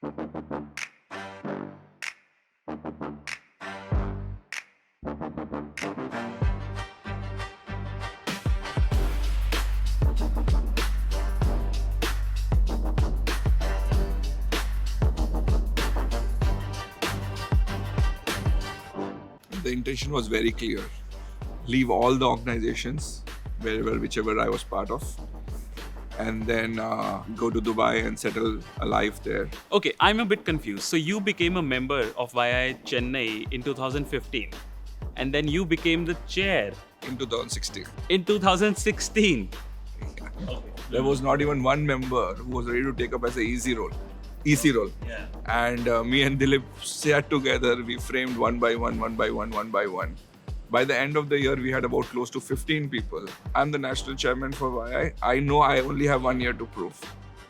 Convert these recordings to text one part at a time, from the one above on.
The intention was very clear. Leave all the organizations, whichever I was part of, and then go to Dubai and settle a life there. Okay, I'm a bit confused. So you became a member of YI Chennai in 2015, and then you became the chair In 2016. in 2016. There was not even one member who was ready to take up as an easy role. Yeah. And me and Dilip sat together, we framed one by one. By the end of the year, we had about close to 15 people. I'm the national chairman for YI. I know I only have 1 year to prove.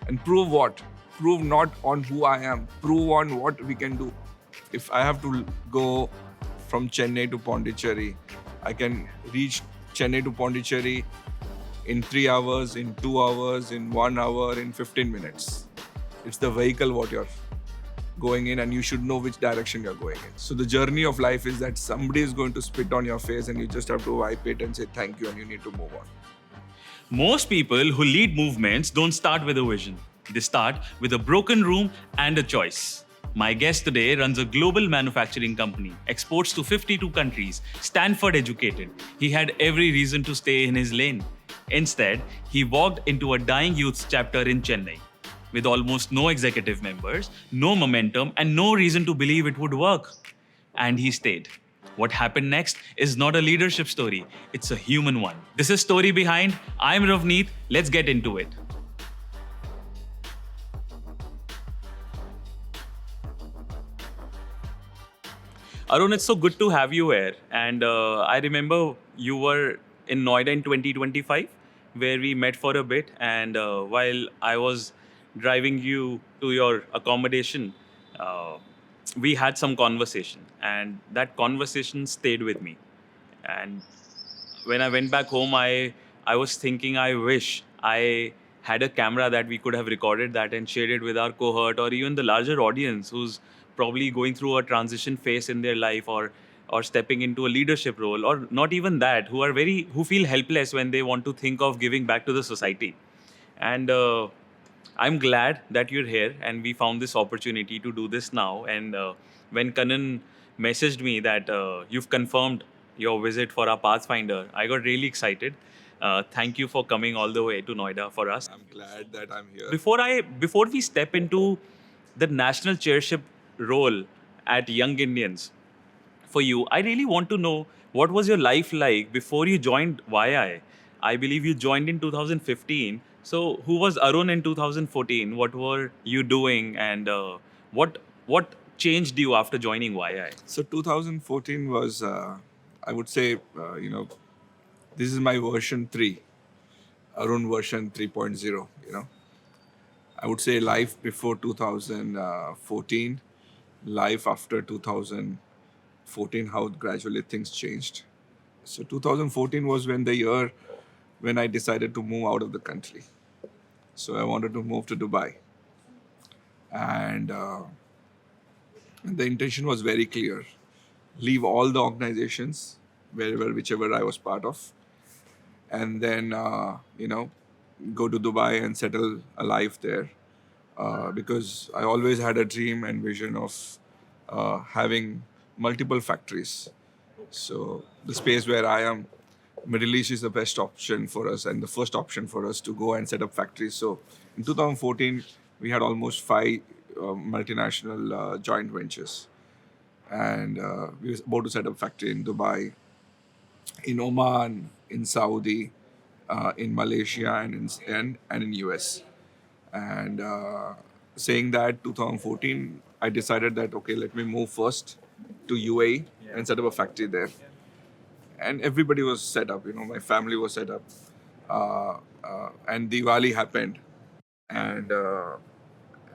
And prove what? Prove not on who I am, prove on what we can do. If I have to go from Chennai to Pondicherry, I can reach Chennai to Pondicherry in 3 hours, in 2 hours, in 1 hour, in 15 minutes. It's the vehicle what you're going in, and you should know which direction you're going in. So the journey of life is that somebody is going to spit on your face and you just have to wipe it and say thank you and you need to move on. Most people who lead movements don't start with a vision. They start with a broken room and a choice. My guest today runs a global manufacturing company, exports to 52 countries, Stanford educated. He had every reason to stay in his lane. Instead, he walked into a dying youth chapter in Chennai. With almost no executive members, no momentum, and no reason to believe it would work. And he stayed. What happened next is not a leadership story, it's a human one. This is Story Behind. I'm Ravneet. Let's get into it. Arun, it's so good to have you here. And I remember you were in Noida in 2025, where we met for a bit. And while I was driving you to your accommodation, we had some conversation. And that conversation stayed with me. And when I went back home, I was thinking, I wish I had a camera that we could have recorded that and shared it with our cohort or even the larger audience who's probably going through a transition phase in their life or stepping into a leadership role, or not even that, who feel helpless when they want to think of giving back to the society. And I'm glad that you're here and we found this opportunity to do this now. And when Kanan messaged me that you've confirmed your visit for our Pathfinder, I got really excited. Thank you for coming all the way to Noida for us. I'm glad that I'm here. Before we step into the national chairship role at Young Indians, for you, I really want to know what was your life like before you joined YI. I believe you joined in 2015. So who was Arun in 2014? What were you doing, and what changed you after joining YI? So 2014 was, I would say, this is my version 3, Arun version 3.0, I would say life before 2014, life after 2014, how gradually things changed. So 2014 was the year when I decided to move out of the country. So I wanted to move to Dubai. And the intention was very clear. Leave all the organizations, whichever I was part of, and then, go to Dubai and settle a life there. Because I always had a dream and vision of having multiple factories. So the space where I am, Middle East is the best option for us and the first option for us to go and set up factories. So in 2014, we had almost 5 multinational joint ventures. And we were about to set up factory in Dubai, in Oman, in Saudi, in Malaysia, and in US. And saying that 2014, I decided that, okay, let me move first to UAE and set up a factory there. And everybody was set up, my family was set up. And Diwali happened. And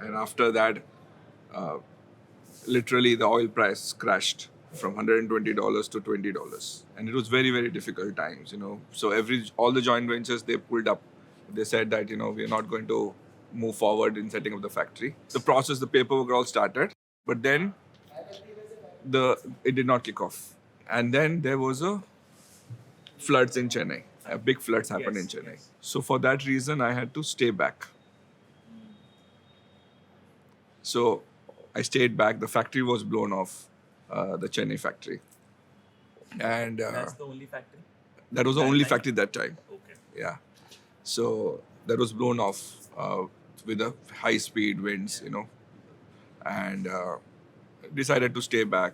after that, literally the oil price crashed from $120 to $20. And it was very, very difficult times, So all the joint ventures, they pulled up. They said that, we are not going to move forward in setting up the factory. The process, the paperwork all started, but then it did not kick off. And then there was a floods in Chennai. Big floods happened in Chennai. So for that reason, I had to stay back. So I stayed back. The factory was blown off, the Chennai factory. And That's the only factory? that was the only factory that time. Okay. Yeah. So that was blown off with the high speed winds, and decided to stay back,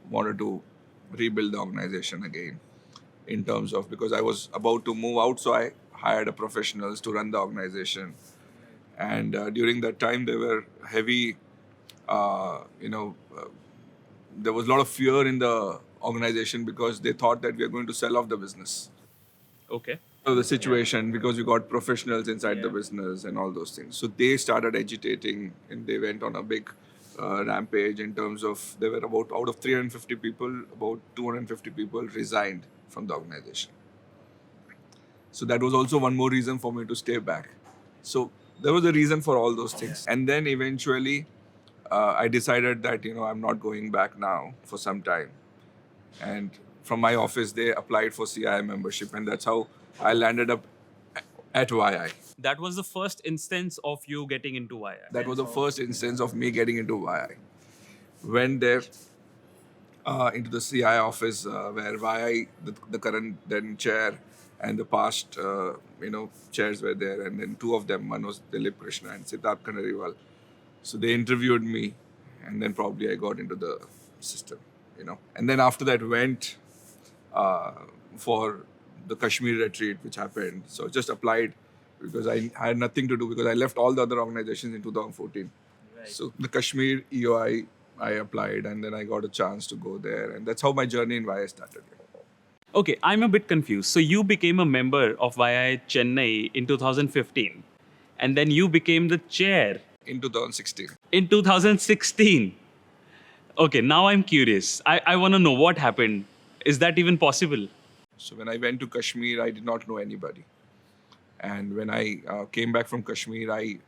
wanted to rebuild the organization again in terms of, because I was about to move out, so I hired a professionals to run the organization. And during that time, there were heavy, there was a lot of fear in the organization because they thought that we are going to sell off the business. Okay. So the situation, because we got professionals inside the business and all those things. So they started agitating and they went on a big rampage in terms of, there were about, out of 350 people, about 250 people resigned from the organization. So that was also one more reason for me to stay back. So there was a reason for all those things. And then eventually I decided that, I'm not going back now for some time. And from my office, they applied for CII membership, and that's how I landed up at YI. That was the first instance of you getting into YI. That was the first instance of me getting into YI. Went there into the CII office where YI, the current then chair, and the past chairs were there, and then two of them, one was Dilip Krishna and Siddharth Khanariwal. So they interviewed me, and then probably I got into the system, And then after that went for the Kashmir retreat, which happened. So just applied because I had nothing to do, because I left all the other organizations in 2014. Right. So the Kashmir EOI, I applied, and then I got a chance to go there. And that's how my journey in YI started. Okay, I'm a bit confused. So you became a member of YI Chennai in 2015, and then you became the chair In 2016. in 2016. Okay, now I'm curious. I want to know what happened. Is that even possible? So when I went to Kashmir, I did not know anybody. And when I came back from Kashmir, I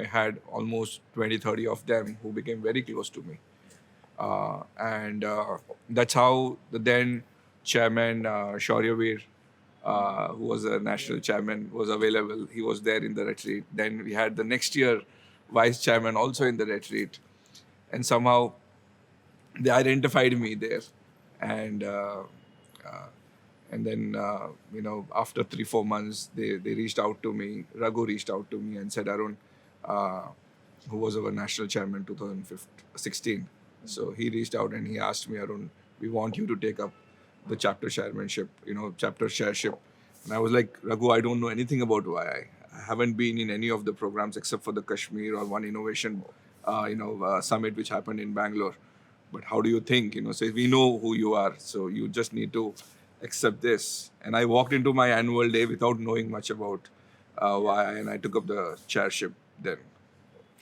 had almost 20, 30 of them who became very close to me. And that's how the then chairman, Shauryavir, who was a national chairman, was available. He was there in the retreat. Then we had the next year vice chairman also in the retreat. And somehow they identified me there. And then, after 3-4 months, they reached out to me. Raghu reached out to me and said, Arun, who was our national chairman 2016. So he reached out and he asked me, Arun, we want you to take up the chapter chairmanship, chapter chairship. And I was like, Raghu, I don't know anything about YI. I haven't been in any of the programs except for the Kashmir or one innovation, summit which happened in Bangalore. But how do you think? So we know who you are. So you just need to accept this. And I walked into my annual day without knowing much about YI, and I took up the chairship then.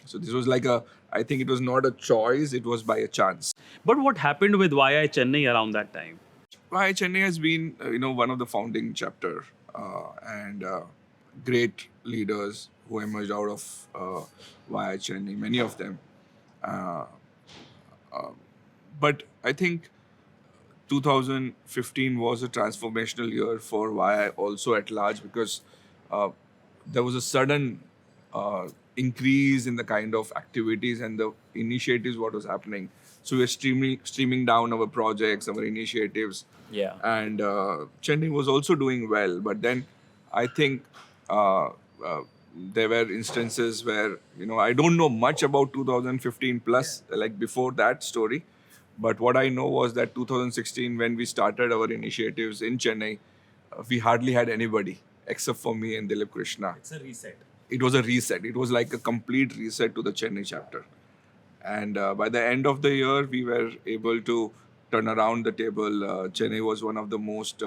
So this was I think it was not a choice, it was by a chance. But what happened with YI Chennai around that time? YI Chennai has been, one of the founding chapter and great leaders who emerged out of YI Chennai, many of them. But I think 2015 was a transformational year for YI also at large, because there was a sudden increase in the kind of activities and the initiatives what was happening. So we're streaming down our projects, our initiatives. Yeah. And Chennai was also doing well. But then I think there were instances where, I don't know much about 2015 plus, like before that story. But what I know was that 2016, when we started our initiatives in Chennai, we hardly had anybody except for me and Dilip Krishna. It's a reset. It was a reset. It was like a complete reset to the Chennai chapter. And by the end of the year, we were able to turn around the table. Chennai was one of the most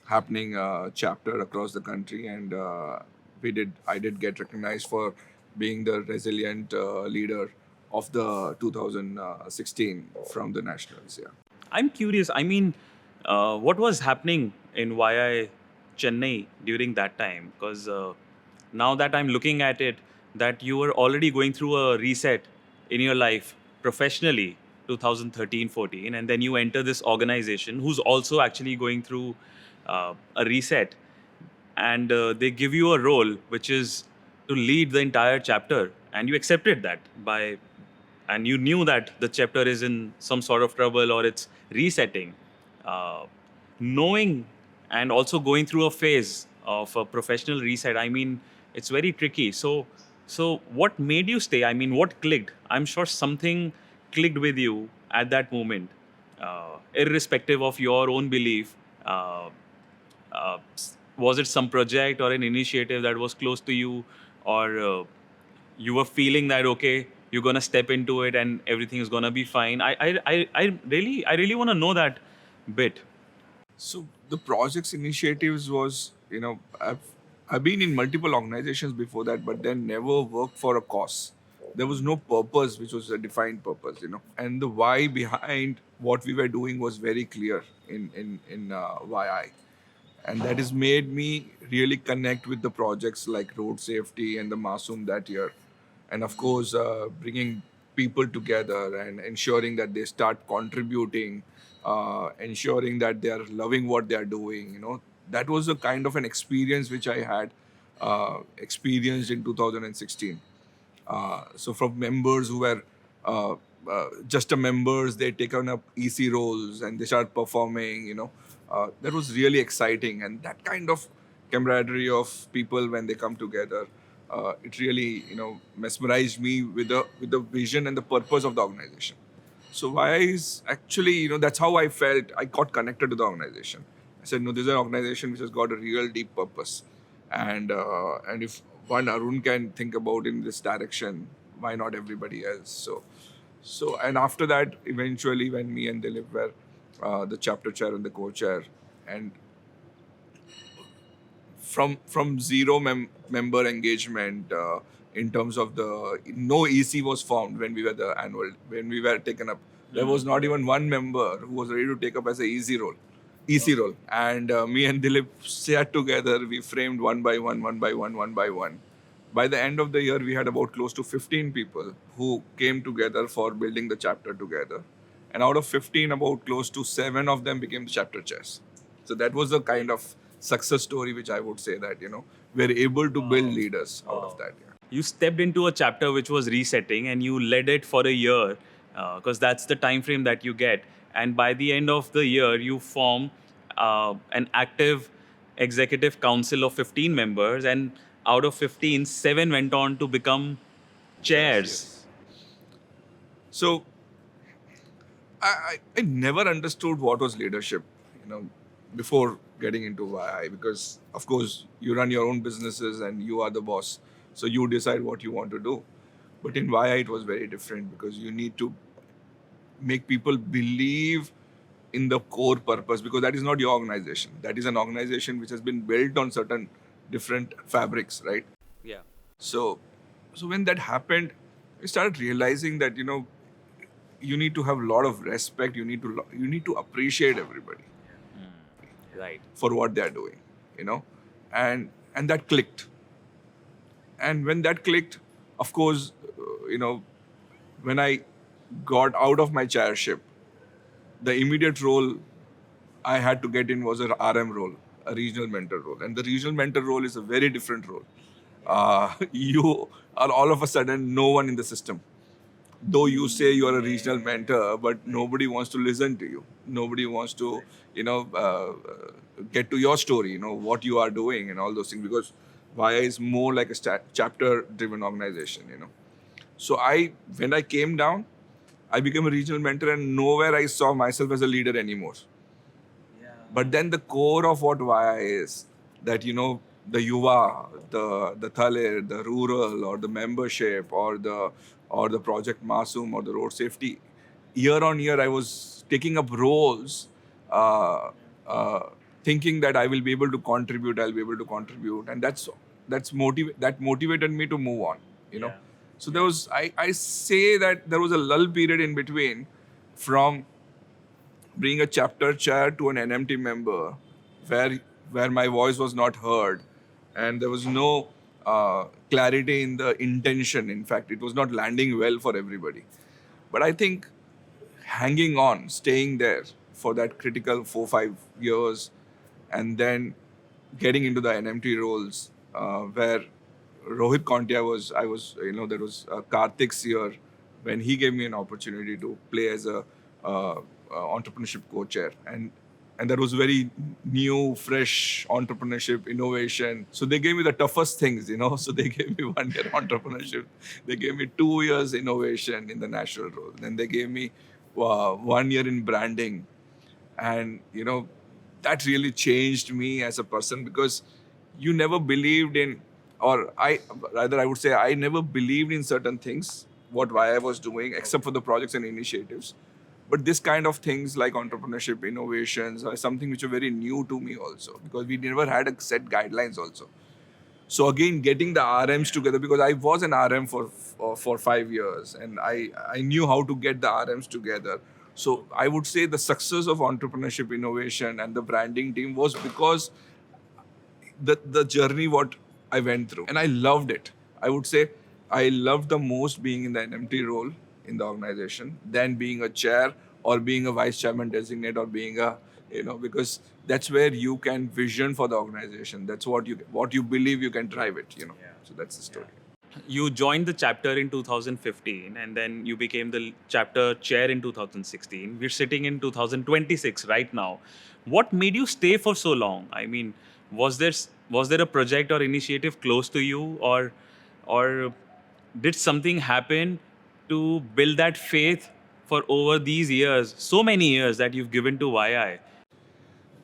happening chapter across the country. And I did get recognized for being the resilient leader of the 2016 from the nationals. Yeah. I'm curious. I mean, what was happening in YI Chennai during that time? Because now that I'm looking at it, that you were already going through a reset in your life professionally, 2013-14, and then you enter this organization who's also actually going through a reset, and they give you a role which is to lead the entire chapter, and you accepted that and you knew that the chapter is in some sort of trouble or it's resetting. uh, Knowing and also going through a phase of a professional reset, I mean, it's very tricky. So what made you stay? I mean, what clicked? I'm sure something clicked with you at that moment, irrespective of your own belief. Was it some project or an initiative that was close to you, or you were feeling that okay, you're gonna step into it and everything is gonna be fine? I really want to know that bit. So the projects initiatives was, I've been in multiple organizations before that, but then never worked for a cause. There was no purpose, which was a defined purpose. And the why behind what we were doing was very clear in why and that has made me really connect with the projects like road safety and the Masoom that year, and of course bringing people together and ensuring that they start contributing, ensuring that they are loving what they are doing. That was a kind of an experience which I had experienced in 2016. So from members who were just a members, they taken up EC roles and they start performing. That was really exciting, and that kind of camaraderie of people when they come together, it really mesmerized me with the vision and the purpose of the organization. So why is actually that's how I felt. I got connected to the organization. I said, no, this is an organization which has got a real deep purpose, and if one Arun can think about in this direction, why not everybody else? So and after that, eventually, when me and Dilip were the chapter chair and the co-chair, and from zero member engagement in terms of the no EC was formed when we were taken up. There was not even one member who was ready to take up as a EC role. And me and Dilip sat together. We framed one by one, one by one, one by one. By the end of the year, we had about close to 15 people who came together for building the chapter together. And out of 15, about close to 7 of them became the chapter chairs. So that was a kind of success story, which I would say that, we're able to build leaders out of that. Yeah. You stepped into a chapter which was resetting and you led it for a year, because that's the time frame that you get, and by the end of the year you form an active executive council of 15 members, and out of 15, 7 went on to become chairs. Yes. So I never understood what was leadership, before getting into YI, because of course you run your own businesses and you are the boss, so you decide what you want to do. But in YI it was very different, because you need to make people believe in the core purpose, because that is not your organization. That is an organization which has been built on certain different fabrics, right? Yeah. So when that happened, I started realizing that you need to have a lot of respect. You need to appreciate everybody Right. for what they are doing, and that clicked. And when that clicked, of course, when I got out of my chairship, the immediate role I had to get in was an RM role, a regional mentor role, and the regional mentor role is a very different role. You are all of a sudden no one in the system. Though you say you are a regional mentor, but nobody wants to listen to you. Nobody wants to, get to your story, what you are doing and all those things, because VIA is more like a chapter-driven organization. So when I came down, I became a regional mentor, and nowhere I saw myself as a leader anymore. But then the core of what VIA is, that the yuva, the thaler, the rural, or the membership, or the project Masoom, or the road safety, year on year I was taking up roles, thinking that I will be able to contribute. I'll be able to contribute, and that motivated me to move on. Yeah. So there was I say that there was a lull period in between from being a chapter chair to an NMT member, where my voice was not heard, and there was no clarity in the intention. In fact, it was not landing well for everybody. But I think hanging on, staying there for that critical 4-5 years, and then getting into the NMT roles, where Rohit Kontia there was Karthik's year when he gave me an opportunity to play as a entrepreneurship co-chair, and that was very new, fresh entrepreneurship, innovation. So they gave me the toughest things, So they gave me 1 year entrepreneurship, they gave me 2 years innovation in the national role, then they gave me 1 year in branding, and that really changed me as a person, because you never believed in, or I would say I never believed in certain things what why I was doing, except for the projects and initiatives. But this kind of things like entrepreneurship, innovations are something which are very new to me also, because we never had a set guidelines also. So again, getting the RMs together, because I was an RM for 5 years, and I knew how to get the RMs together. So I would say the success of entrepreneurship, innovation, and the branding team was because the journey what I went through, and I loved it. I would say I loved the most being in the NMT role in the organization than being a chair or being a vice chairman designate or being a because that's where you can vision for the organization. That's what you believe you can drive it. So that's the story. You joined the chapter in 2015 and then you became the chapter chair in 2016. We're sitting in 2026 right now. What made you stay for so long? I mean, was there a project or initiative close to you, or did something happen to build that faith for over these years, so many years that you've given to YI?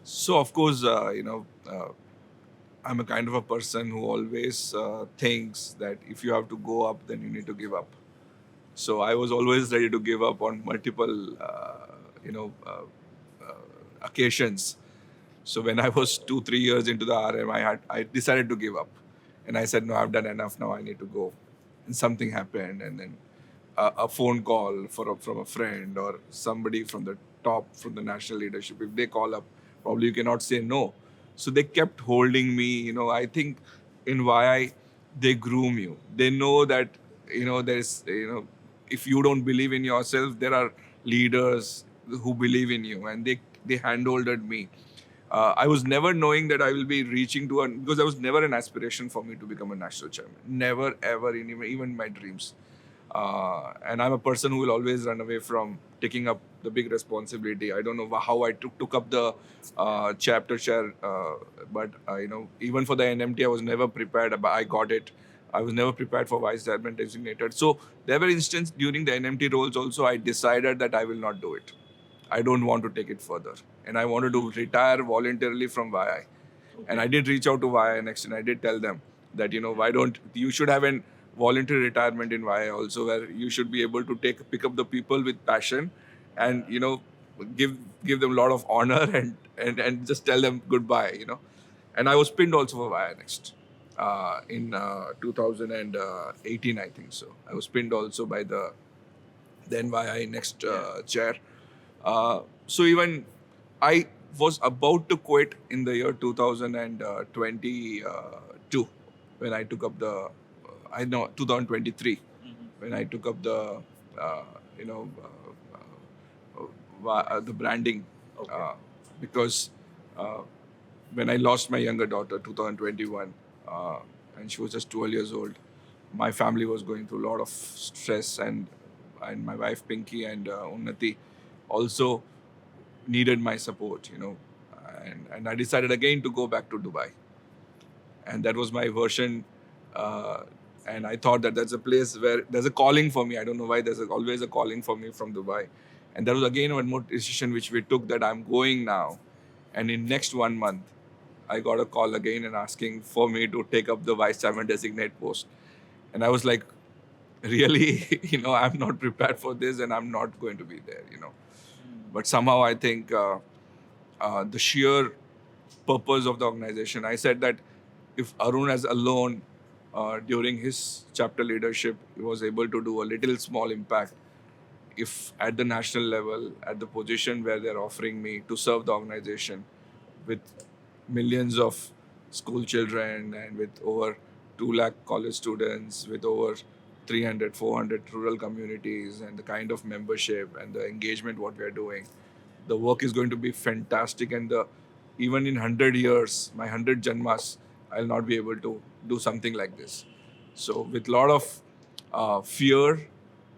So of course, I'm a kind of a person who always thinks that if you have to go up, then you need to give up. So I was always ready to give up on multiple, occasions. So when I was 2-3 years into the RM, I decided to give up, and I said, no, I've done enough. Now I need to go. And something happened, and then a phone call from a friend or somebody from the top, from the national leadership. If they call up, probably you cannot say no. So they kept holding me. I think in YI, they groom you. They know that there's if you don't believe in yourself, there are leaders who believe in you, and they handholded me. I was never knowing that I will be reaching to because there was never an aspiration for me to become a national chairman. Never, ever, in even my dreams. And I'm a person who will always run away from taking up the big responsibility. I don't know how I took up the chapter chair, but even for the NMT, I was never prepared. But I got it. I was never prepared for vice chairman designated. So there were instances during the NMT roles also, I decided that I will not do it. I don't want to take it further. And I wanted to retire voluntarily from YI. And I did reach out to YI next, and I did tell them that, why don't you should have an voluntary retirement in YI also, where you should be able to pick up the people with passion and, give them a lot of honor and just tell them goodbye, And I was pinned also for YI next. In 2018, I think so. I was pinned also by the then YI next chair. So even I was about to quit in the year 2022 when I took up the 2023 when I took up the the branding, because when I lost my younger daughter 2021, and she was just 12 years old, my family was going through a lot of stress, and my wife Pinky and Unnati also needed my support, and I decided again to go back to Dubai, and that was my version. And I thought that that's a place where there's a calling for me. I don't know why there's always a calling for me from Dubai, and that was again one more decision which we took, that I'm going now, and in next 1 month, I got a call again and asking for me to take up the vice chairman designate post, and I was like, really, I'm not prepared for this, and I'm not going to be there, But somehow I think the sheer purpose of the organization, I said that if Arun as alone during his chapter leadership, he was able to do a little small impact, if at the national level, at the position where they're offering me to serve the organization with millions of school children and with over 2 lakh college students with over 300, 400 rural communities, and the kind of membership and the engagement what we are doing, the work is going to be fantastic. And even in 100 years, my 100 janmas, I'll not be able to do something like this. So with a lot of fear,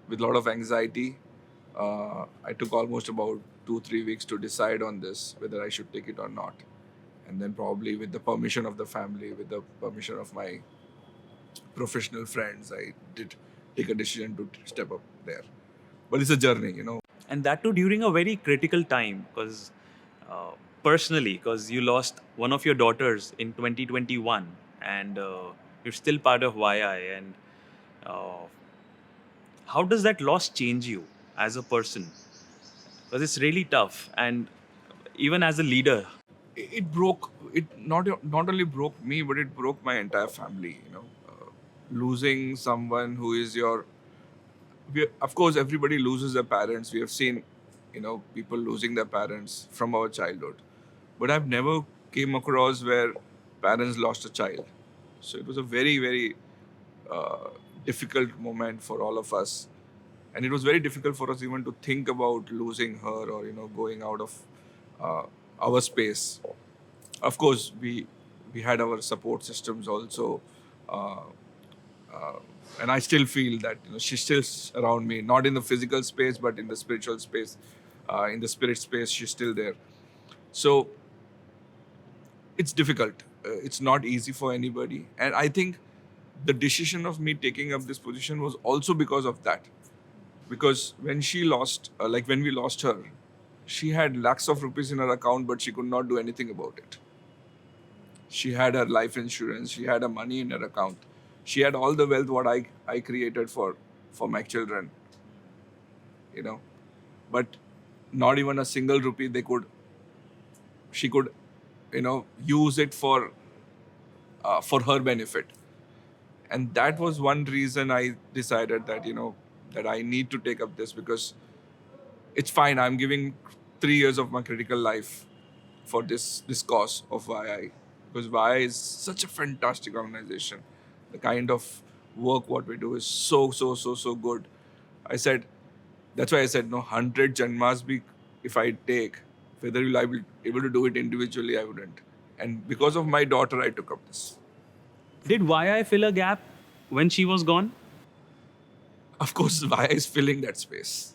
with a lot of anxiety, I took almost about 2-3 weeks to decide on this, whether I should take it or not. And then probably with the permission of the family, with the permission of my professional friends, I did take a decision to step up there. But it's a journey. And that too during a very critical time, because uh, personally, because you lost one of your daughters in 2021, and you're still part of YI. And uh, how does that loss change you as a person? Because it's really tough, and even as a leader. It broke it, not only broke me, but it broke my entire family. Losing someone who is of course everybody loses their parents. We have seen people losing their parents from our childhood, but I've never came across where parents lost a child. So it was a very, very difficult moment for all of us, and it was very difficult for us even to think about losing her, or going out of uh, our space. Of course, we had our support systems also, uh, uh, and I still feel that she's still around me, not in the physical space, but in the spiritual space, in the spirit space. She's still there. So it's difficult. It's not easy for anybody, and I think the decision of me taking up this position was also because of that. Because when she lost, when we lost her, she had lakhs of rupees in her account, but she could not do anything about it. She had her life insurance, she had her money in her account, she had all the wealth what I created for my children, you know. But not even a single rupee she could, use it for her benefit. And that was one reason I decided that that I need to take up this, because it's fine. I'm giving 3 years of my critical life for this cause of YI, because YI is such a fantastic organization. The kind of work what we do is so good. I said that's why I said no, 100 janmas be if I take, whether will I be able to do it individually, I wouldn't. And because of my daughter, I took up this. Did YI fill a gap when she was gone? Of course, Vaya is filling that space.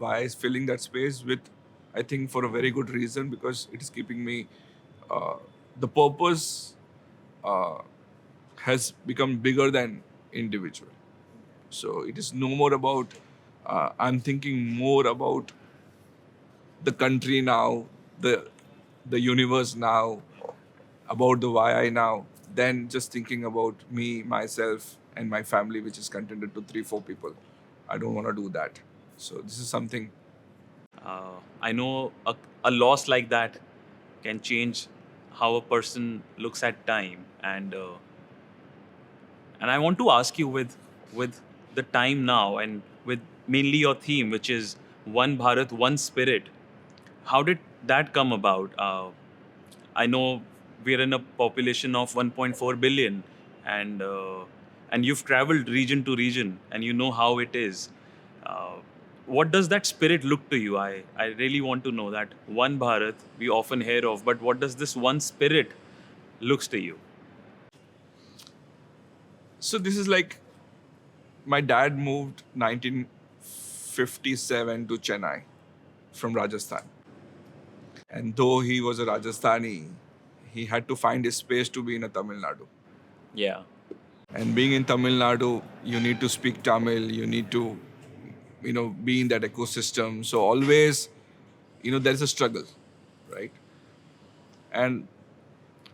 Vaya is filling that space with, I think, for a very good reason, because it is keeping me. Uh, the purpose uh, has become bigger than individual. So it is no more about. I'm thinking more about the country now, the universe now, about the YI now, than just thinking about me, myself, and my family, which is contented to 3-4 people. I don't want to do that. So this is something. I know a loss like that can change how a person looks at time, and I want to ask you with the time now, and with mainly your theme, which is One Bharat, One Spirit. How did that come about? I know we're in a population of 1.4 billion, and you've traveled region to region, and you know how it is. Uh, what does that spirit look to you? I really want to know that. One Bharat we often hear of, but what does this one spirit looks to you? So this is like my dad moved 1957 to Chennai from Rajasthan. And though he was a Rajasthani, he had to find his space to be in a Tamil Nadu. Yeah. And being in Tamil Nadu, you need to speak Tamil, you need to, be in that ecosystem. So always, there is a struggle, right? And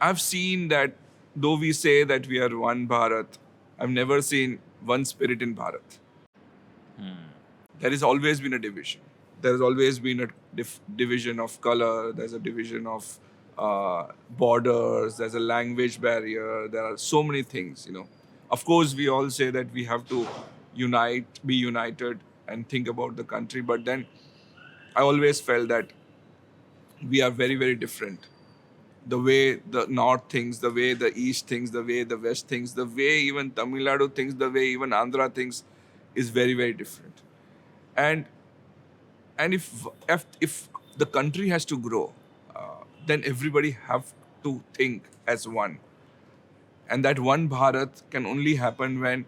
I've seen that though we say that we are one Bharat, I've never seen one spirit in Bharat. There has always been a division. There has always been a division of color. There's a division of borders. There's a language barrier. There are so many things. Of course, we all say that we have to be united, and think about the country. But then I always felt that we are very, very different. the way the North thinks, the way the East thinks, the way the West thinks, the way even Tamil Nadu thinks, the way even Andhra thinks is very, very different. And and if the country has to grow, then everybody have to think as one. And that one Bharat can only happen when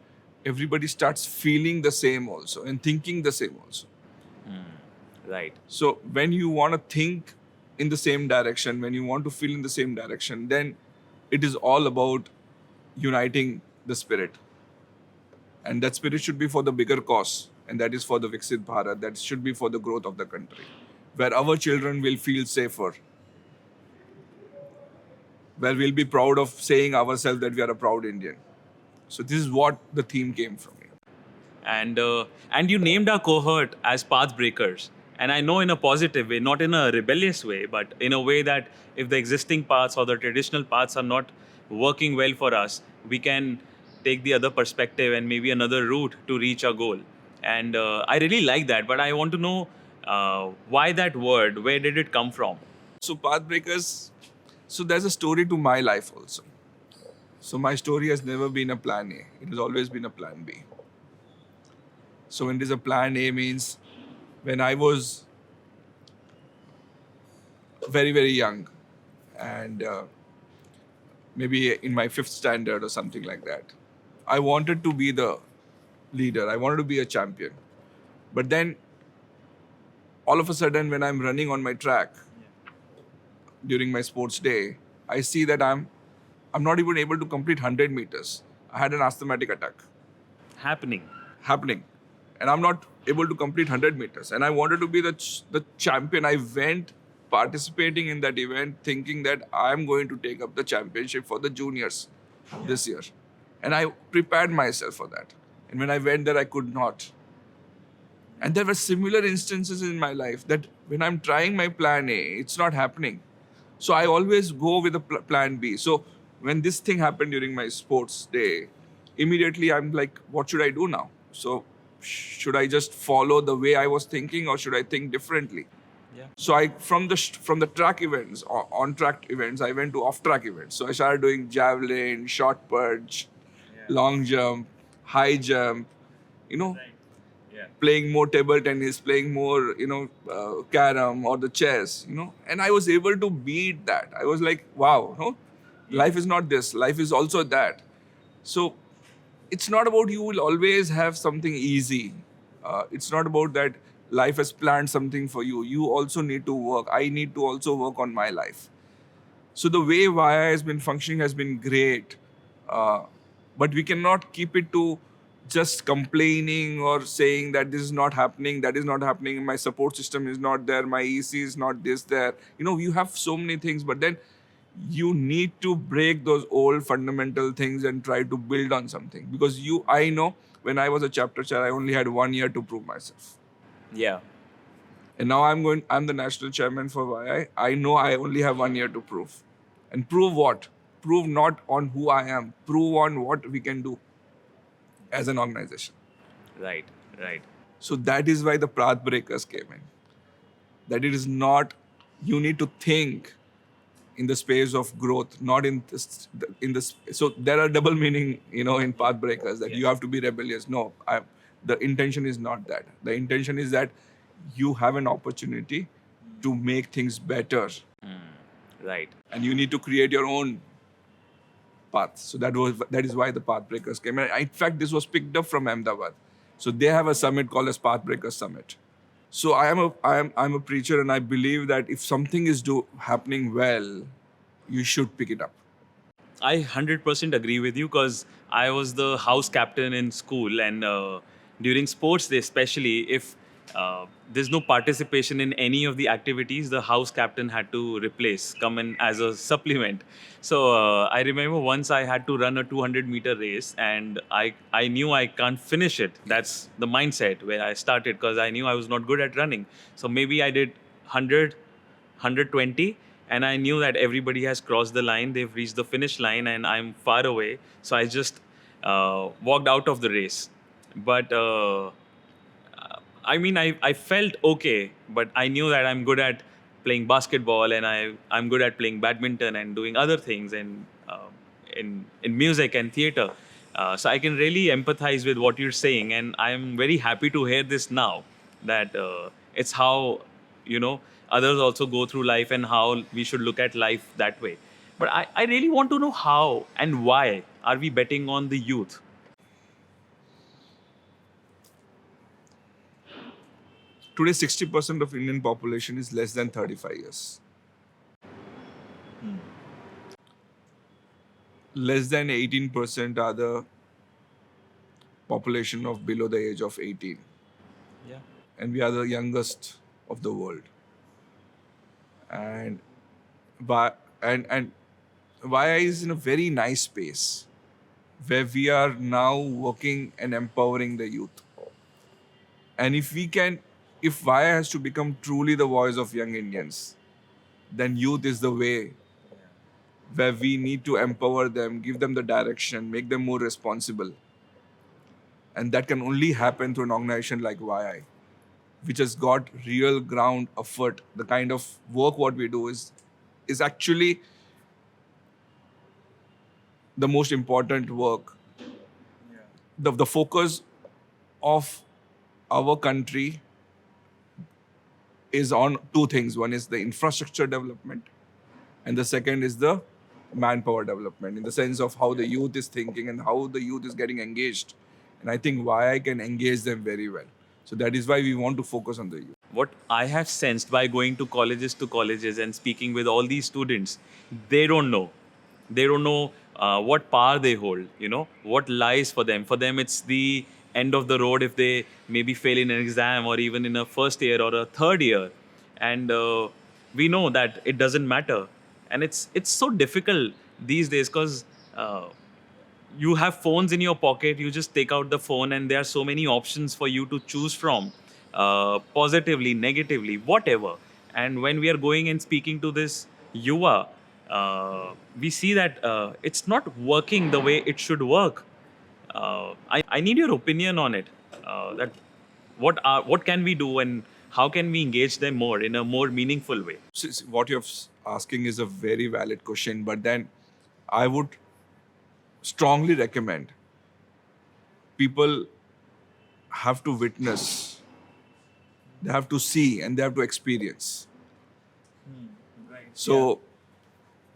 everybody starts feeling the same also and thinking the same also. Right. So when you want to think in the same direction, when you want to feel in the same direction, then it is all about uniting the spirit. And that spirit should be for the bigger cause, and that is for the Viksit Bharat, that should be for the growth of the country, where our children will feel safer, where we'll be proud of saying ourselves that we are a proud Indian. So this is what the theme came from here. And you named our cohort as Pathbreakers. And I know in a positive way, not in a rebellious way, but in a way that if the existing paths or the traditional paths are not working well for us, we can take the other perspective and maybe another route to reach our goal. And I really like that, but I want to know why that word, where did it come from? So Pathbreakers, so there's a story to my life also. So my story has never been a plan A. It has always been a plan B. So when there's a plan A means when I was very, very young and maybe in my fifth standard or something like that, I wanted to be the leader. I wanted to be a champion. But then all of a sudden when I'm running on my track during my sports day, I see that I'm not even able to complete 100 meters. I had an asthmatic attack happening. And I'm not able to complete 100 meters. And I wanted to be the champion. I went participating in that event thinking that I'm going to take up the championship for the juniors this year. And I prepared myself for that. And when I went there, I could not. And there were similar instances in my life that when I'm trying my plan A, it's not happening. So I always go with a plan B. So when this thing happened during my sports day, immediately I'm like, what should I do now? So should I just follow the way I was thinking or should I think differently? Yeah. So I from the track events or on track events, I went to off track events. So I started doing javelin, short purge, long jump, high jump, you know, playing more table tennis, playing more, carom or the chess, and I was able to beat that. I was like, wow, life is not this, life is also that. So it's not about you will always have something easy. It's not about that life has planned something for you. You also need to work. I need to also work on my life. So the way Vaya has been functioning has been great. But we cannot keep it to just complaining or saying that this is not happening, that is not happening, my support system is not there, my EC is not this there. You have so many things, but then you need to break those old fundamental things and try to build on something. Because I know when I was a chapter chair, I only had 1 year to prove myself. Yeah. And now I'm the national chairman for YI. I know I only have 1 year to prove. And prove what? Prove not on who I am. Prove on what we can do as an organization. Right. So that is why the Pathbreakers came in. That it is not, you need to think in the space of growth, not in this. So there are double meaning, in Pathbreakers that you have to be rebellious. No, the intention is not that. The intention is that you have an opportunity to make things better. Right. And you need to create your own path. So that is why the Pathbreakers came. And in fact, this was picked up from Ahmedabad. So they have a summit called as Pathbreakers Summit. So I'm a preacher, and I believe that if something is happening well, you should pick it up. I 100% agree with you because I was the house captain in school, and during sports day, especially if there's no participation in any of the activities, the house captain had to come in as a supplement. So I remember once I had to run a 200-meter race, and I knew I can't finish it. That's the mindset where I started because I knew I was not good at running. So maybe I did 100, 120. And I knew that everybody has crossed the line, they've reached the finish line, and I'm far away. So I just walked out of the race. But I felt okay, but I knew that I'm good at playing basketball, and I'm good at playing badminton and doing other things, and in music and theater. So I can really empathize with what you're saying, and I'm very happy to hear this now, that it's how, you know, others also go through life and how we should look at life that way. But I really want to know how and why are we betting on the youth? Today, 60% of Indian population is less than 35 years. Less than 18% are the population of below the age of 18. Yeah. And we are the youngest of the world. And and YI is in a very nice space where we are now working and empowering the youth. And if YI has to become truly the voice of young Indians, then youth is the way where we need to empower them, give them the direction, make them more responsible. And that can only happen through an organization like YI, which has got real ground effort. The kind of work what we do is actually the most important work. The focus of our country is on two things. One is the infrastructure development, and the second is the manpower development, in the sense of how the youth is thinking and how the youth is getting engaged. And I think YI can engage them very well. So that is why we want to focus on the youth. What I have sensed by going to colleges and speaking with all these students, they don't know. They don't know what power they hold, you know, what lies for them. For them, it's the end of the road if they maybe fail in an exam or even in a first year or a third year. And we know that it doesn't matter. And it's so difficult these days because you have phones in your pocket. You just take out the phone and there are so many options for you to choose from, positively, negatively, whatever. And when we are going and speaking to this yuva, we see that it's not working the way it should work. I need your opinion on it. That what can we do and how can we engage them more in a more meaningful way? What you're asking is a very valid question, but then I would strongly recommend people have to witness, they have to see, and they have to experience. So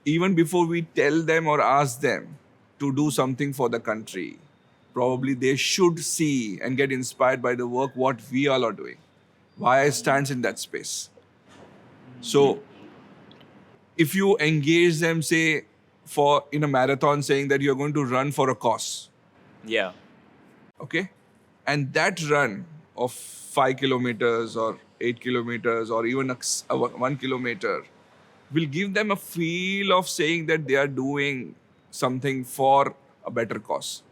even before we tell them or ask them to do something for the country, probably they should see and get inspired by the work what we all are doing. YI stands in that space. So if you engage them, say, for in a marathon, saying that you're going to run for a cause, Yeah. okay? And that run of 5 kilometers or 8 kilometers or even 1 kilometer will give them a feel of saying that they are doing something for a better cause.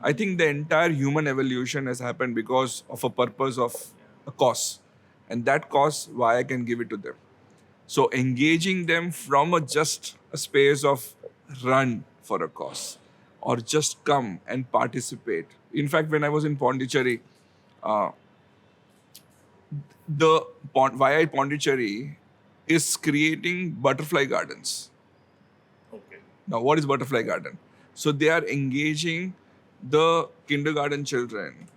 I think the entire human evolution has happened because of a purpose of a cause. And that cause, why I can give it to them. So engaging them from just a space of run for a cause or just come and participate. In fact, when I was in Pondicherry, the YI Pondicherry is creating butterfly gardens. Okay. Now, what is butterfly garden? So they are engaging the kindergarten children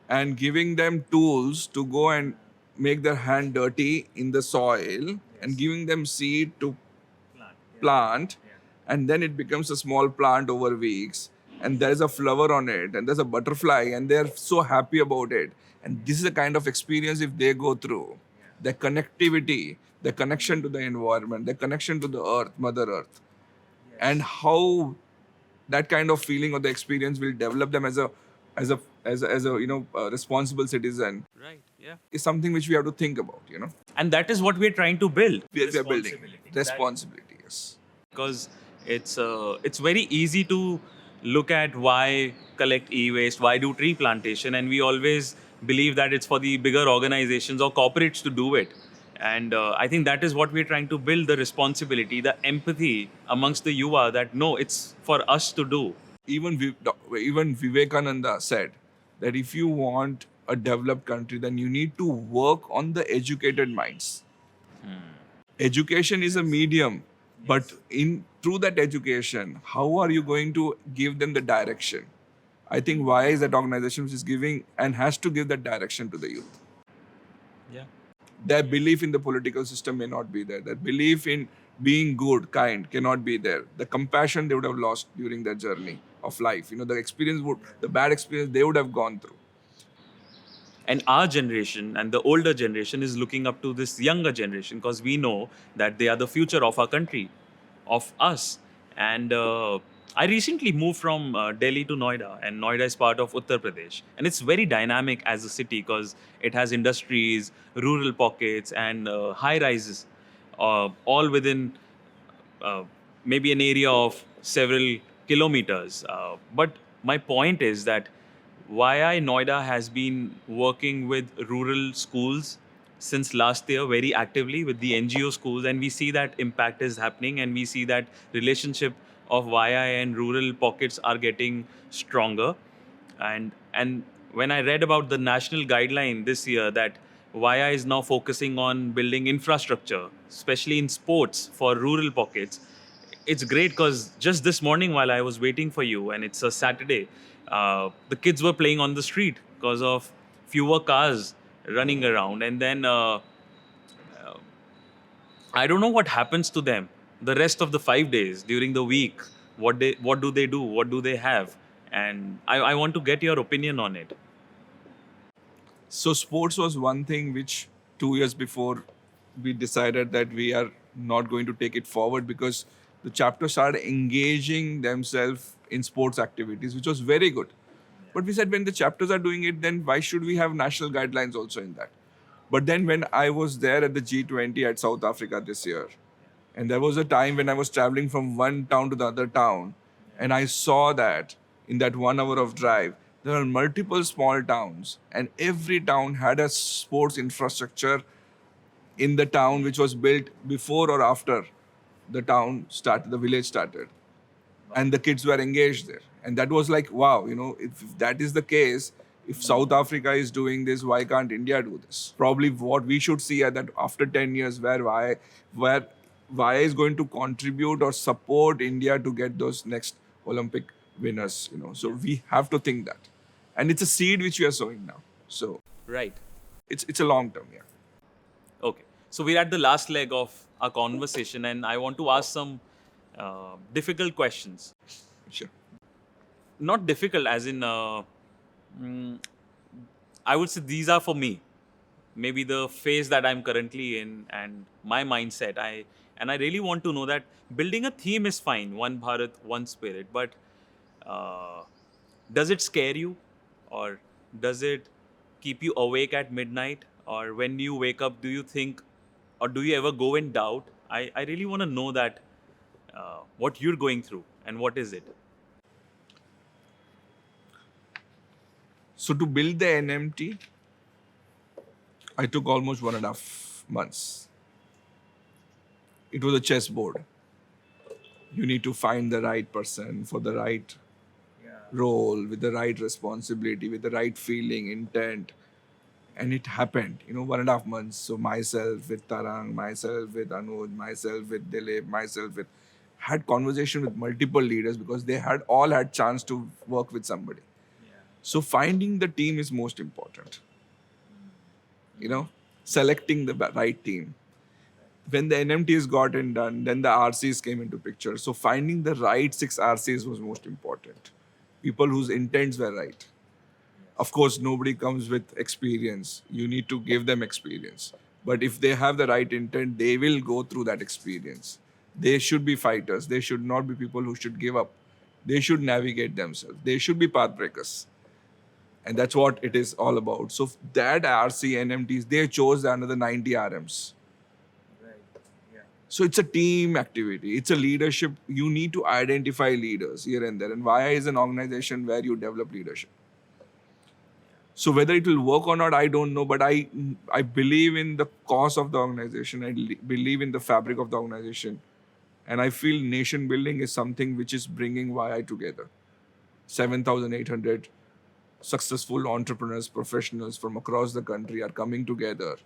and giving them tools to go and make their hand dirty in the soil and giving them seed to plant, and then it becomes a small plant over weeks, and there's a flower on it and there's a butterfly, and they're so happy about it. And this is the kind of experience if they go through, the connectivity, the connection to the environment, the connection to the earth, Mother Earth, and how that kind of feeling or the experience will develop them as a responsible citizen. Right. Yeah. Is something which we have to think about. And that is what we're trying to build. We are building responsibility. Yes. Because it's very easy to look at why collect e-waste, why do tree plantation, and we always believe that it's for the bigger organizations or corporates to do it. And I think that is what we're trying to build, the responsibility, the empathy amongst the yuva, that no, it's for us to do. Even Vivekananda said that if you want a developed country, then you need to work on the educated minds. Education is a medium, but in through that education, how are you going to give them the direction? I think why is that organization which is giving and has to give that direction to the youth. Yeah. Their belief in the political system may not be there. Their belief in being good, kind cannot be there. The compassion they would have lost during their journey of life. The experience the bad experience they would have gone through. And our generation and the older generation is looking up to this younger generation because we know that they are the future of our country, of us. And I recently moved from Delhi to Noida, and Noida is part of Uttar Pradesh, and it's very dynamic as a city because it has industries, rural pockets, and high rises, all within uh, maybe an area of several kilometers. But my point is that YI Noida has been working with rural schools since last year very actively with the NGO schools, and we see that impact is happening, and we see that relationship of YI and rural pockets are getting stronger. And when I read about the national guideline this year that YI is now focusing on building infrastructure, especially in sports for rural pockets, it's great because just this morning while I was waiting for you, and it's a Saturday, the kids were playing on the street because of fewer cars running around, and then I don't know what happens to them the rest of the 5 days during the week. What do they do? What do they have? And I want to get your opinion on it. So sports was one thing which 2 years before we decided that we are not going to take it forward because the chapter started engaging themselves in sports activities, which was very good. But we said when the chapters are doing it, then why should we have national guidelines also in that? But then when I was there at the G20 at South Africa this year, and there was a time when I was traveling from one town to the other town, and I saw that in that 1 hour of drive, there are multiple small towns, and every town had a sports infrastructure in the town which was built before or after the town started, the village started, and the kids were engaged there. And that was like, wow, if that is the case, if South Africa is doing this, why can't India do this? Probably what we should see are that after 10 years, why is going to contribute or support India to get those next Olympic winners. So we have to think that. And it's a seed which we are sowing now. So Right. it's a long term, yeah. Okay. So we're at the last leg of our conversation, and I want to ask some difficult questions. Sure. Not difficult, as in, mm, I would say these are for me. Maybe the phase that I'm currently in and my mindset. I really want to know that building a theme is fine. One Bharat, one spirit. But uh, does it scare you, or does it keep you awake at midnight? Or when you wake up, do you think, or do you ever go in doubt? I really want to know that what you're going through and what is it. So to build the NMT, I took almost 1.5 months. It was a chessboard. You need to find the right person for the right role, with the right responsibility, with the right feeling, intent. And it happened, 1.5 months. So myself with Tarang, myself with Anuj, myself with Dilip, myself with had conversation with multiple leaders because they had all had chance to work with somebody. So finding the team is most important. Selecting the right team. When the NMTs got in done, then the RCs came into picture. So finding the right 6 RCs was most important. People whose intents were right. Of course, nobody comes with experience. You need to give them experience. But if they have the right intent, they will go through that experience. They should be fighters. They should not be people who should give up. They should navigate themselves. They should be pathbreakers. And that's what it is all about. So that RC NMTs, they chose another 90 RMs. So it's a team activity. It's a leadership. You need to identify leaders here and there. And VIA is an organization where you develop leadership. So whether it will work or not, I don't know. But I believe in the cause of the organization. I believe in the fabric of the organization. And I feel nation building is something which is bringing VIA together. 7,800 successful entrepreneurs, professionals from across the country are coming together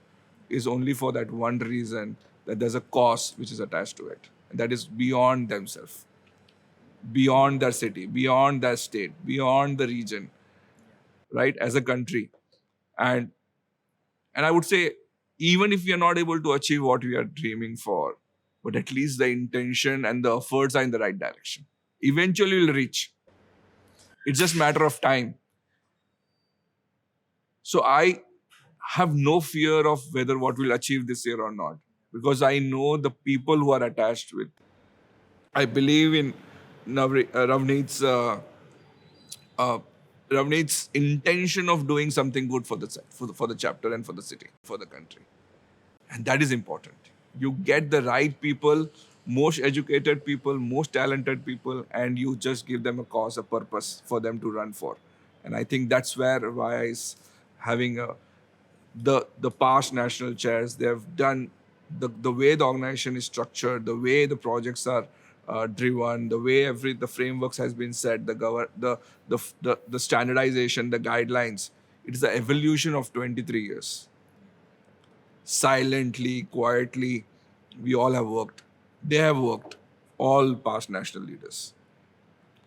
is only for that one reason, that there's a cost which is attached to it. And that is beyond themselves, beyond their city, beyond their state, beyond the region, right? As a country. And I would say, even if we are not able to achieve what we are dreaming for, but at least the intention and the efforts are in the right direction. Eventually we'll reach. It's just matter of time. So I have no fear of whether what we'll achieve this year or not, because I know the people who are attached with. I believe in Ravneet's uh, Ravneet's intention of doing something good for for the chapter and for the city, for the country, and that is important. You get the right people, most educated people, most talented people, and you just give them a cause, a purpose for them to run for. And I think that's where why is having the past national chairs. They have done the way the organization is structured, the way the projects are driven, the way the frameworks has been set, the standardization, the guidelines. It is the evolution of 23 years. Silently, quietly, we all have worked. They have worked, all past national leaders.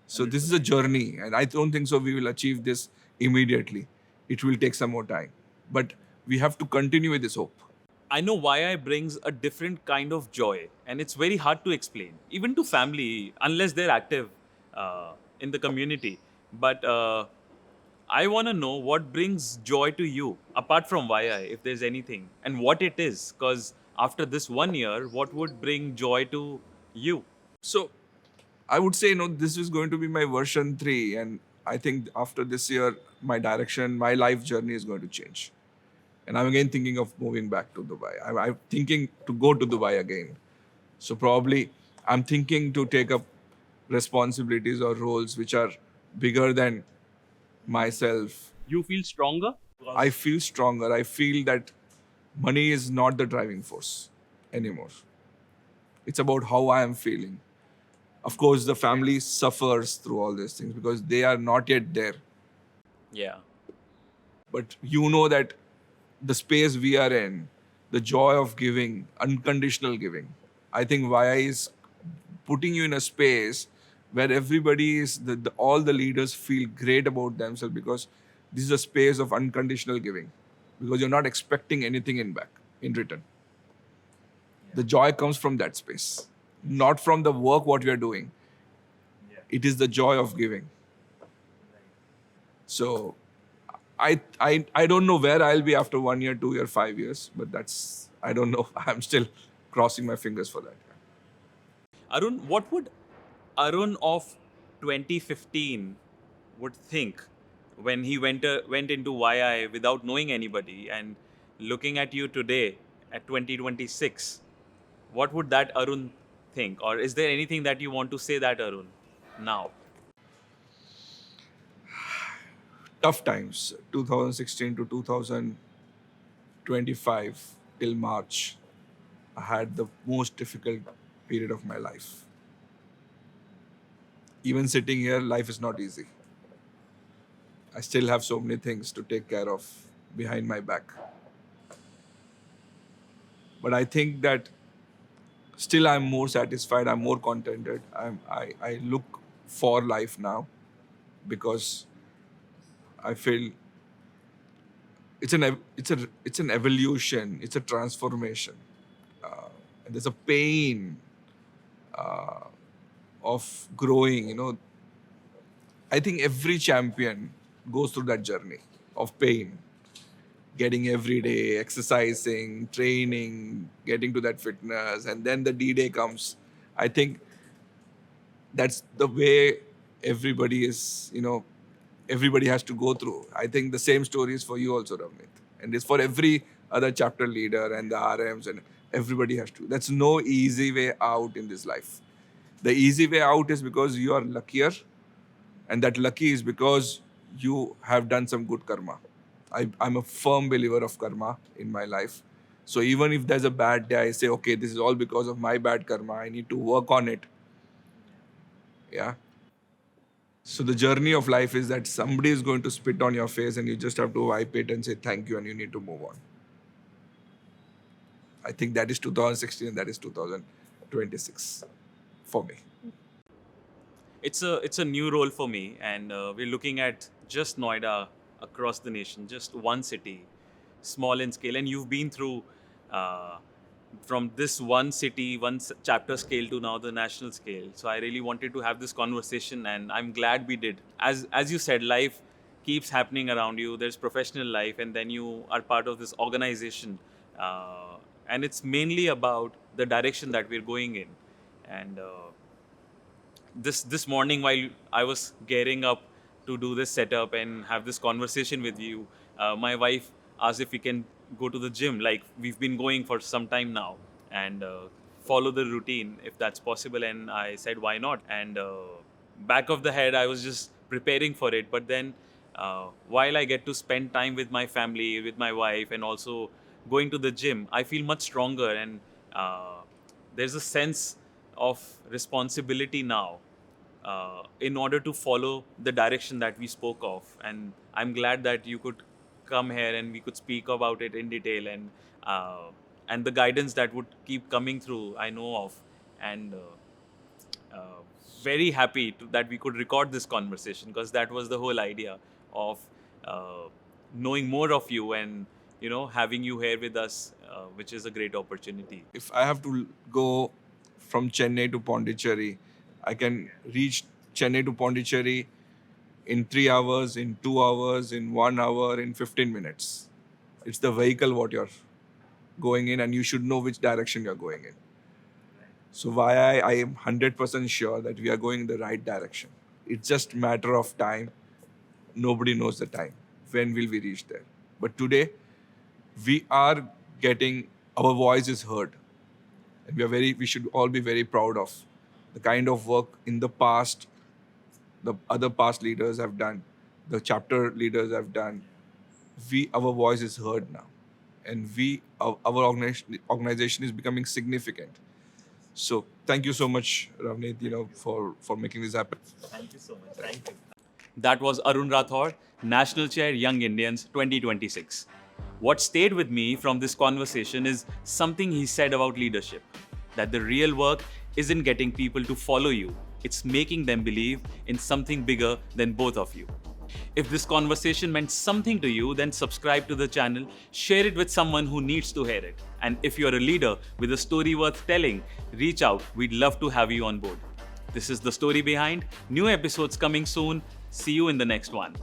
So this is a journey, and I don't think so we will achieve this immediately. It will take some more time. But we have to continue with this hope. I know YI brings a different kind of joy, and it's very hard to explain, even to family, unless they're active in the community. But I want to know what brings joy to you, apart from YI, if there's anything, and what it is. Because after this 1 year, what would bring joy to you? So I would say, this is going to be my version 3. And I think after this year, my direction, my life journey is going to change. And I'm again thinking of moving back to Dubai. I'm thinking to go to Dubai again. So probably I'm thinking to take up responsibilities or roles which are bigger than myself. You feel stronger? I feel stronger. I feel that money is not the driving force anymore. It's about how I am feeling. Of course, the family suffers through all these things because they are not yet there. Yeah. But you know that the space we are in, the joy of giving, unconditional giving, I think Vaya is putting you in a space where everybody is, all the leaders feel great about themselves because this is a space of unconditional giving, because you're not expecting anything in return. The joy comes from that space, not from the work what we are doing. It is the joy of giving. So I don't know where I'll be after 1 year, 2 year, 5 years, but I don't know. I'm still crossing my fingers for that. Arun, what would Arun of 2015 would think when he went into YI without knowing anybody, and looking at you today at 2026? What would that Arun think? Or is there anything that you want to say that Arun now? Tough times, 2016 to 2025 till March, I had the most difficult period of my life. Even sitting here, life is not easy. I still have so many things to take care of behind my back. But I think that still I'm more satisfied, I'm more contented. I look for life now because I feel it's an evolution, it's a transformation. And there's a pain of growing. I think every champion goes through that journey of pain, getting every day, exercising, training, getting to that fitness, and then the D-Day comes. I think that's the way everybody is, everybody has to go through. I think the same story is for you also, Ravneet. And it's for every other chapter leader and the RMs, and everybody has to. That's no easy way out in this life. The easy way out is because you are luckier, and that lucky is because you have done some good karma. I'm a firm believer of karma in my life. So even if there's a bad day, I say, okay, this is all because of my bad karma. I need to work on it. Yeah. So the journey of life is that somebody is going to spit on your face and you just have to wipe it and say thank you and you need to move on. I think that is 2016 and that is 2026 for me. It's a new role for me, and we're looking at just Noida across the nation, just one city, small in scale. And you've been through uh, from this one city, chapter scale to now the national scale. So I really wanted to have this conversation, and I'm glad we did. As you said, life keeps happening around you. There's professional life, and then you are part of this organization, and it's mainly about the direction that we're going in, and. This morning while I was gearing up to do this setup and have this conversation with you, my wife asked if we can go to the gym, like we've been going for some time now, and follow the routine if that's possible. And I said, why not? And back of the head, I was just preparing for it. But then while I get to spend time with my family, with my wife, and also going to the gym, I feel much stronger. And there's a sense of responsibility now in order to follow the direction that we spoke of. And I'm glad that you could come here and we could speak about it in detail, and the guidance that would keep coming through, I know of. And very happy that we could record this conversation, because that was the whole idea of knowing more of you and having you here with us, which is a great opportunity. If I have to go from Chennai to Pondicherry, I can reach Chennai to Pondicherry in 3 hours, in 2 hours, in 1 hour, in 15 minutes. It's the vehicle what you're going in, and you should know which direction you're going in. So why I am 100% sure that we are going in the right direction. It's just matter of time. Nobody knows the time. When will we reach there? But today, we are getting, our voice is heard. And we should all be very proud of the kind of work in the past, the other past leaders have done, the chapter leaders have done. Our voice is heard now, and our organization is becoming significant. So thank you so much, Ravneet, for making this happen. Thank you so much. Thank you. That was Arun Rathod, National Chair, Young Indians 2026. What stayed with me from this conversation is something he said about leadership, that the real work isn't getting people to follow you, it's making them believe in something bigger than both of you. If this conversation meant something to you, then subscribe to the channel, share it with someone who needs to hear it. And if you're a leader with a story worth telling, reach out. We'd love to have you on board. This is The Story Behind. New episodes coming soon. See you in the next one.